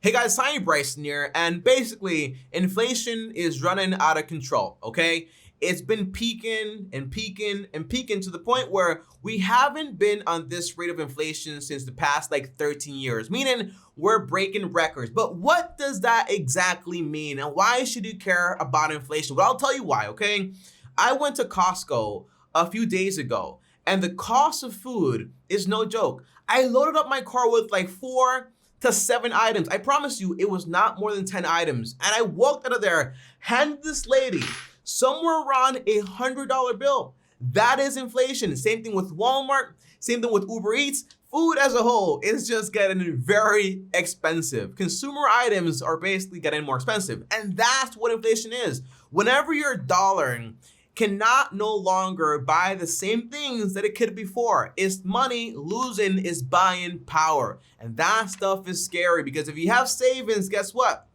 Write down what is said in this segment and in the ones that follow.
Hey guys, TommyBryson here, and basically, inflation is running out of control, okay? It's been peaking and peaking and peaking to the point where we haven't been on this rate of inflation since the past like 13 years, meaning we're breaking records. But what does that exactly mean, and why should you care about inflation? Well, I'll tell you why, okay? I went to Costco a few days ago, and the cost of food is no joke. I loaded up my car with like 4 to 7 items. I promise you, it was not more than 10 items. And I walked out of there, handed this lady somewhere around $100 bill. That is inflation. Same thing with Walmart, same thing with Uber Eats. Food as a whole is just getting very expensive. Consumer items are basically getting more expensive. And that's what inflation is. Whenever your dollar cannot no longer buy the same things that it could before. It's money losing its buying power. And that stuff is scary because if you have savings, guess what?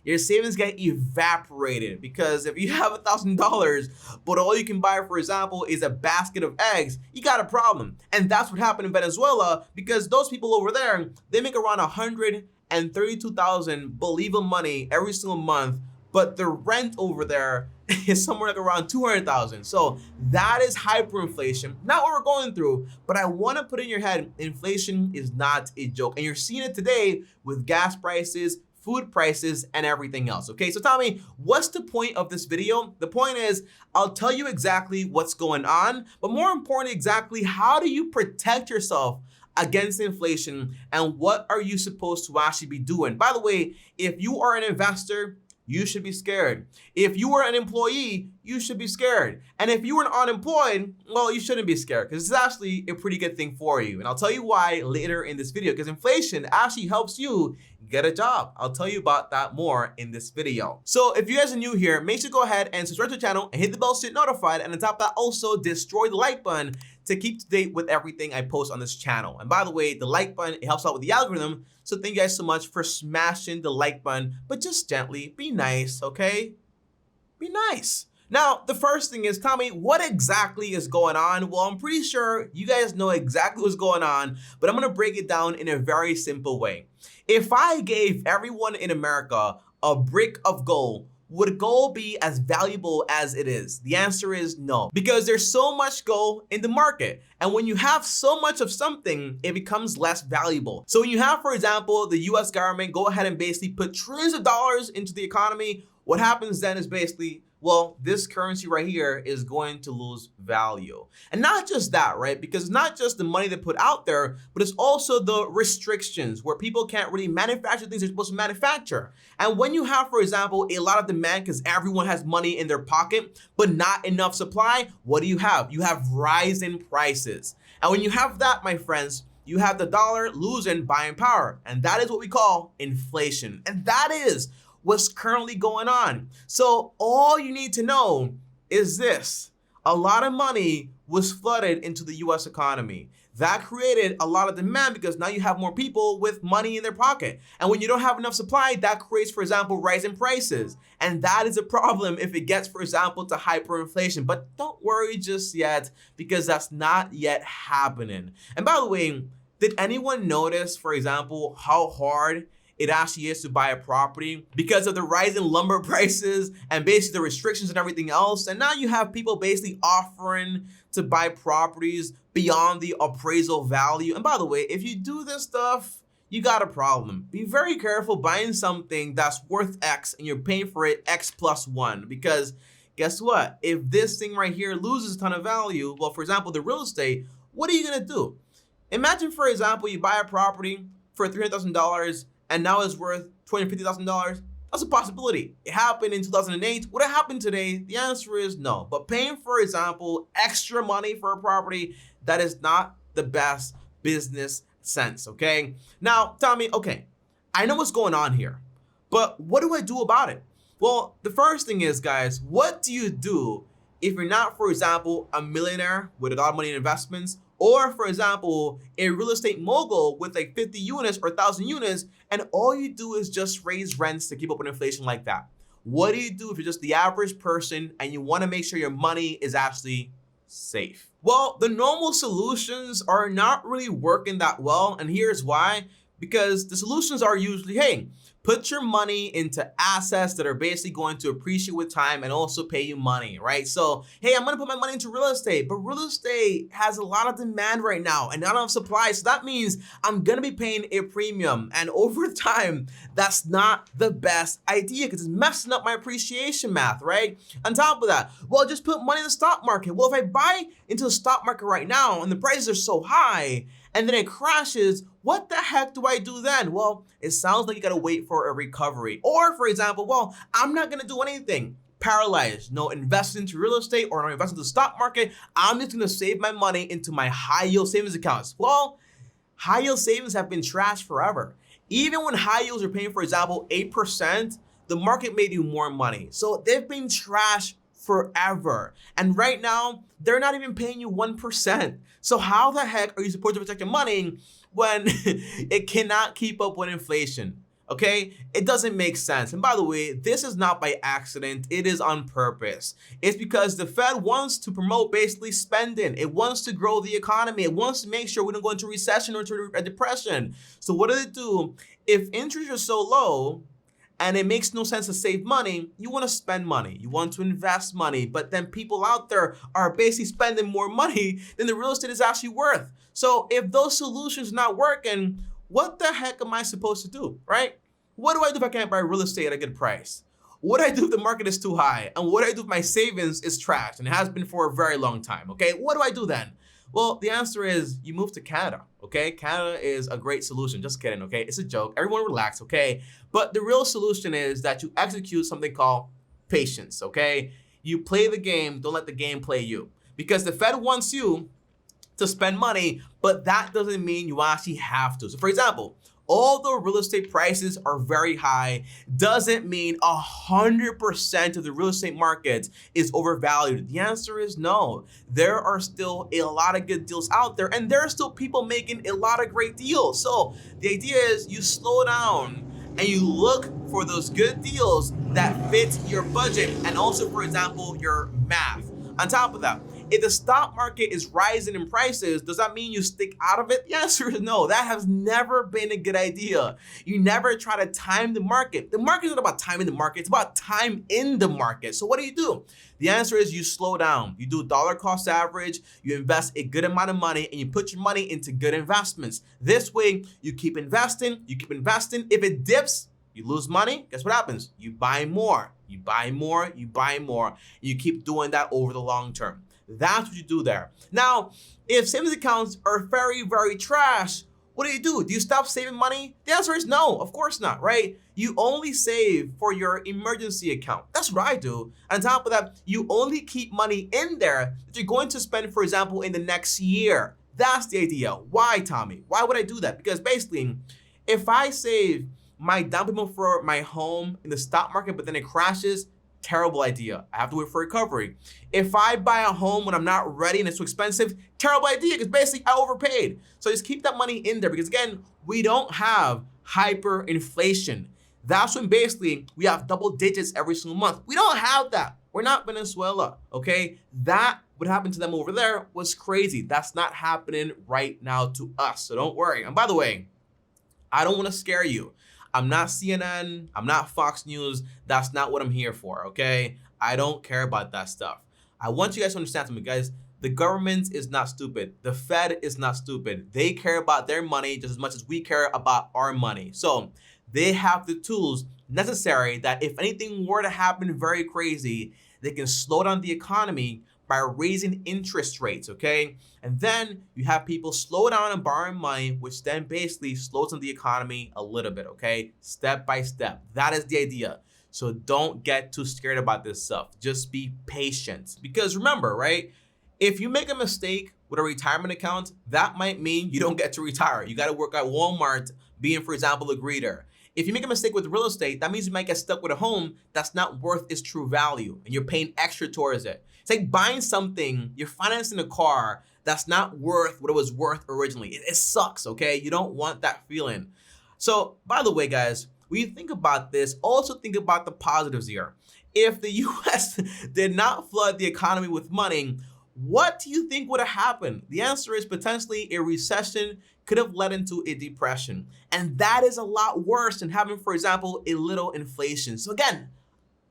Your savings get evaporated because if you have $1,000, but all you can buy, for example, is a basket of eggs, you got a problem. And that's what happened in Venezuela because those people over there, they make around $132,000 believable money every single month, but the rent over there is somewhere like around $200,000. So that is hyperinflation, not what we're going through, but I want to put in your head, inflation is not a joke. And you're seeing it today with gas prices, food prices, and everything else. Okay, so tell me, what's the point of this video? The point is, I'll tell you exactly what's going on, but more importantly, exactly how do you protect yourself against inflation and what are you supposed to actually be doing? By the way, if you are an investor, you should be scared. If you were an employee, you should be scared. And if you were unemployed, well, you shouldn't be scared because it's actually a pretty good thing for you. And I'll tell you why later in this video, because inflation actually helps you get a job. I'll tell you about that more in this video. So if you guys are new here, make sure to go ahead and subscribe to the channel and hit the bell to get notified. And on top of that, also destroy the like button to keep to date with everything I post on this channel. And by the way, the like button, it helps out with the algorithm. So thank you guys so much for smashing the like button, but just gently, be nice, okay? Be nice. Now, the first thing is, Tommy, what exactly is going on? Well, I'm pretty sure you guys know exactly what's going on, but I'm gonna break it down in a very simple way. If I gave everyone in America a brick of gold, would gold be as valuable as it is? The answer is no, because there's so much gold in the market. And when you have so much of something, it becomes less valuable. So when you have, for example, the US government go ahead and basically put trillions of dollars into the economy, what happens then is basically, well, this currency right here is going to lose value. And not just that, right? Because it's not just the money they put out there, but it's also the restrictions where people can't really manufacture things they're supposed to manufacture. And when you have, for example, a lot of demand because everyone has money in their pocket, but not enough supply, what do? You have rising prices. And when you have that, my friends, you have the dollar losing buying power. And that is what we call inflation. And that is what's currently going on. So all you need to know is this: a lot of money was flooded into the US economy. That created a lot of demand because now you have more people with money in their pocket. And when you don't have enough supply, that creates, for example, rising prices. And that is a problem if it gets, for example, to hyperinflation. But don't worry just yet, because that's not yet happening. And by the way, did anyone notice, for example, how hard it actually is to buy a property because of the rising lumber prices and basically the restrictions and everything else? And now you have people basically offering to buy properties beyond the appraisal value. And by the way, if you do this stuff, you got a problem. Be very careful buying something that's worth X and you're paying for it X plus 1, because guess what? If this thing right here loses a ton of value, well, for example, the real estate, what are you gonna do? Imagine, for example, you buy a property for $300,000 and now it's worth $250,000. That's a possibility. It happened in 2008. Would it happen today? The answer is no. But paying, for example, extra money for a property, that is not the best business sense, okay? Now, tell me, okay, I know what's going on here, but what do I do about it? Well, the first thing is, guys, what do you do if you're not, for example, a millionaire with a lot of money in investments, or, for example, a real estate mogul with like 50 units or 1,000 units, and all you do is just raise rents to keep up with inflation like that? What do you do if you're just the average person and you want to make sure your money is actually safe? Well, the normal solutions are not really working that well, and here's why. Because the solutions are usually, hey, Put your money into assets that are basically going to appreciate with time and also pay you money, right? So, hey, I'm gonna put my money into real estate, but real estate has a lot of demand right now and not enough supply. So that means I'm gonna be paying a premium. And over time, that's not the best idea because it's messing up my appreciation math, right? On top of that, well, just put money in the stock market. Well, if I buy into the stock market right now and the prices are so high and then it crashes, what the heck do I do then? Well, it sounds like you gotta wait for a recovery. Or for example, well, I'm not gonna do anything. Paralyzed, no invest into real estate or no invest into the stock market. I'm just gonna save my money into my high yield savings accounts. Well, high yield savings have been trashed forever. Even when high yields are paying, for example, 8%, the market made you more money. So they've been trashed forever. And right now, they're not even paying you 1%. So how the heck are you supposed to protect your money when it cannot keep up with inflation? Okay, it doesn't make sense. And by the way, this is not by accident, it is on purpose. It's because the Fed wants to promote basically spending. It wants to grow the economy. It wants to make sure we don't go into recession or into a depression. So what do they do? If interests are so low and it makes no sense to save money, you want to spend money. You want to invest money, but then people out there are basically spending more money than the real estate is actually worth. So if those solutions are not working, what the heck am I supposed to do, right? What do I do if I can't buy real estate at a good price? What do I do if the market is too high? And what do I do if my savings is trashed and it has been for a very long time, okay? What do I do then? Well, the answer is you move to Canada, okay? Canada is a great solution. Just kidding, okay? It's a joke. Everyone relax, okay? But the real solution is that you execute something called patience, okay? You play the game, don't let the game play you. Because the Fed wants you to spend money, but that doesn't mean you actually have to. So for example, although real estate prices are very high, doesn't mean 100% of the real estate market is overvalued. The answer is no. There are still a lot of good deals out there, and there are still people making a lot of great deals. So the idea is you slow down and you look for those good deals that fit your budget and also, for example, your math. On top of that, if the stock market is rising in prices, does that mean you stick out of it? The answer is no. That has never been a good idea. You never try to time the market. The market is not about timing the market. It's about time in the market. So what do? The answer is you slow down. You do dollar cost average. You invest a good amount of money and you put your money into good investments. This way, you keep investing. You keep investing. If it dips, you lose money. Guess what happens? You buy more. You buy more. You buy more. You keep doing that over the long term. That's what you do there. Now, if savings accounts are very, very trash, what do? Do you stop saving money? The answer is no, of course not, right? You only save for your emergency account. That's what I do. On top of that, you only keep money in there that you're going to spend, for example, in the next year. That's the idea. Why, Tommy? Why would I do that? Because basically, if I save my down payment for my home in the stock market, but then it crashes, terrible idea. I have to wait for recovery. If I buy a home when I'm not ready and it's too expensive, terrible idea because basically I overpaid. So just keep that money in there because again, we don't have hyperinflation. That's when basically we have double digits every single month. We don't have that. We're not Venezuela, okay? That what happened to them over there was crazy. That's not happening right now to us, so don't worry. And by the way, I don't want to scare you. I'm not CNN, I'm not Fox News, that's not what I'm here for, okay? I don't care about that stuff. I want you guys to understand something, guys. The government is not stupid. The Fed is not stupid. They care about their money just as much as we care about our money. So they have the tools necessary that if anything were to happen very crazy, they can slow down the economy by raising interest rates, okay? And then you have people slow down and borrowing money, which then basically slows down the economy a little bit, okay? Step by step. That is the idea. So don't get too scared about this stuff. Just be patient. Because remember, right? If you make a mistake with a retirement account, that might mean you don't get to retire. You got to work at Walmart being, for example, a greeter. If you make a mistake with real estate, that means you might get stuck with a home that's not worth its true value and you're paying extra towards it. It's like buying something, you're financing a car that's not worth what it was worth originally. It sucks, okay? You don't want that feeling. So, by the way, guys, when you think about this, also think about the positives here. If the US did not flood the economy with money, what do you think would have happened? The answer is potentially a recession could have led into a depression. And that is a lot worse than having, for example, a little inflation. So again,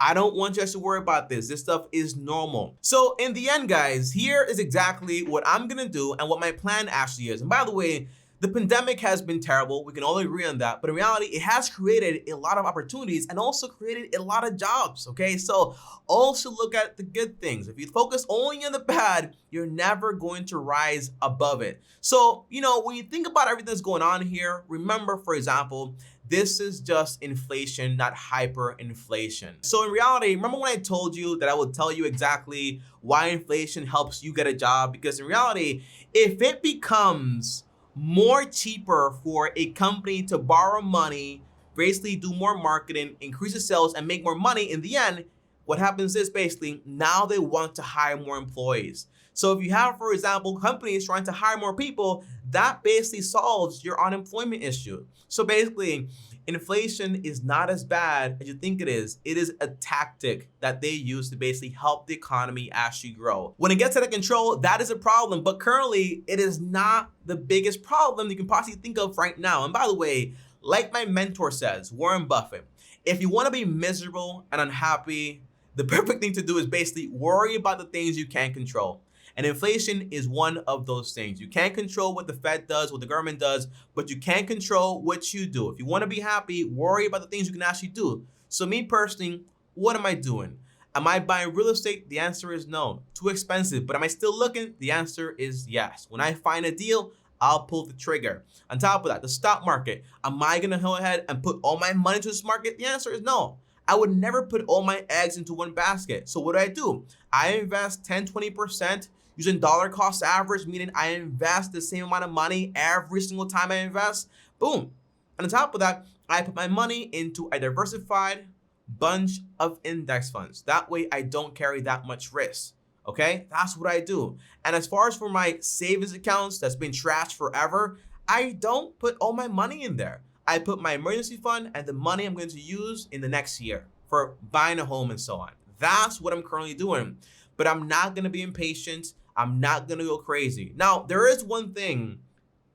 I don't want you guys to worry about this. This stuff is normal. So in the end, guys, here is exactly what I'm gonna do and what my plan actually is. And by the way, the pandemic has been terrible. We can all agree on that. But in reality, it has created a lot of opportunities and also created a lot of jobs, okay? So also look at the good things. If you focus only on the bad, you're never going to rise above it. So, when you think about everything that's going on here, remember, for example, this is just inflation, not hyperinflation. So in reality, remember when I told you that I would tell you exactly why inflation helps you get a job? Because in reality, if it becomes more cheaper for a company to borrow money, basically do more marketing, increase the sales, and make more money, in the end, what happens is basically now they want to hire more employees. So if you have, for example, companies trying to hire more people, that basically solves your unemployment issue. So basically, inflation is not as bad as you think it is. It is a tactic that they use to basically help the economy actually grow. When it gets out of control, that is a problem. But currently, it is not the biggest problem you can possibly think of right now. And by the way, like my mentor says, Warren Buffett, if you want to be miserable and unhappy, the perfect thing to do is basically worry about the things you can't control. And inflation is one of those things. You can't control what the Fed does, what the government does, but you can control what you do. If you want to be happy, worry about the things you can actually do. So me personally, what am I doing? Am I buying real estate? The answer is no. Too expensive. But am I still looking? The answer is yes. When I find a deal, I'll pull the trigger. On top of that, the stock market. Am I going to go ahead and put all my money into this market? The answer is no. I would never put all my eggs into one basket. So what do? I invest 10, 20% using dollar cost average, meaning I invest the same amount of money every single time I invest. Boom. And on top of that, I put my money into a diversified bunch of index funds. That way I don't carry that much risk. Okay, that's what I do. And as far as for my savings accounts that's been trashed forever, I don't put all my money in there. I put my emergency fund and the money I'm going to use in the next year for buying a home and so on. That's what I'm currently doing. But I'm not going to be impatient. I'm not going to go crazy. Now, there is one thing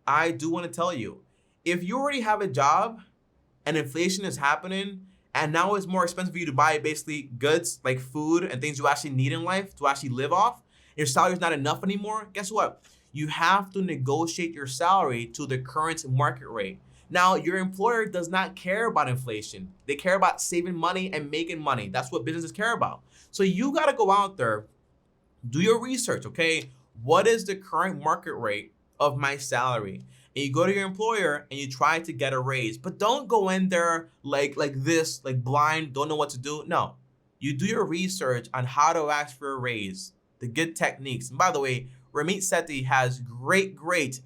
I do want to tell you. If you already have a job and inflation is happening, and now it's more expensive for you to buy basically goods like food and things you actually need in life to actually live off, your salary is not enough anymore, guess what? You have to negotiate your salary to the current market rate. Now, your employer does not care about inflation. They care about saving money and making money. That's what businesses care about. So you got to go out there, do your research, okay? What is the current market rate of my salary? And you go to your employer and you try to get a raise. But don't go in there like this, like blind, don't know what to do. No, you do your research on how to ask for a raise, the good techniques. And by the way, Ramit Sethi has great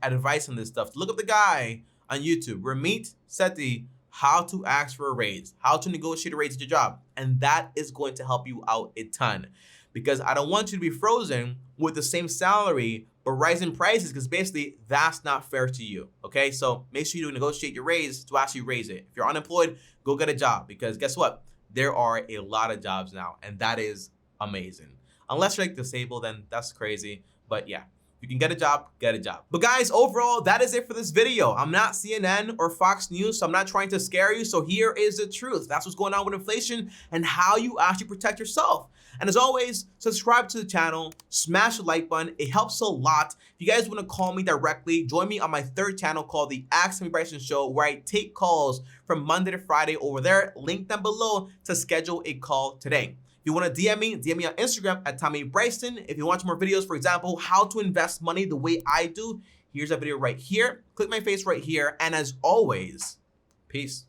advice on this stuff. Look up the guy on YouTube, Ramit Sethi, how to ask for a raise, how to negotiate a raise at your job. And that is going to help you out a ton. Because I don't want you to be frozen with the same salary but rising prices, because basically that's not fair to you, okay? So make sure you negotiate your raise to actually raise it. If you're unemployed, go get a job, because guess what? There are a lot of jobs now, and that is amazing. Unless you're like disabled, then that's crazy, but yeah. If you can get a job, get a job. But guys, overall, that is it for this video. I'm not CNN or Fox News, so I'm not trying to scare you. So here is the truth. That's what's going on with inflation and how you actually protect yourself. And as always, subscribe to the channel, smash the like button. It helps a lot. If you guys want to call me directly, join me on my third channel called the TommyBryson Show, where I take calls from Monday to Friday over there. Link down below to schedule a call today. If you want to DM me on Instagram at TommyBryson. If you want more videos, for example, how to invest money the way I do, here's a video right here. Click my face right here. And as always, peace.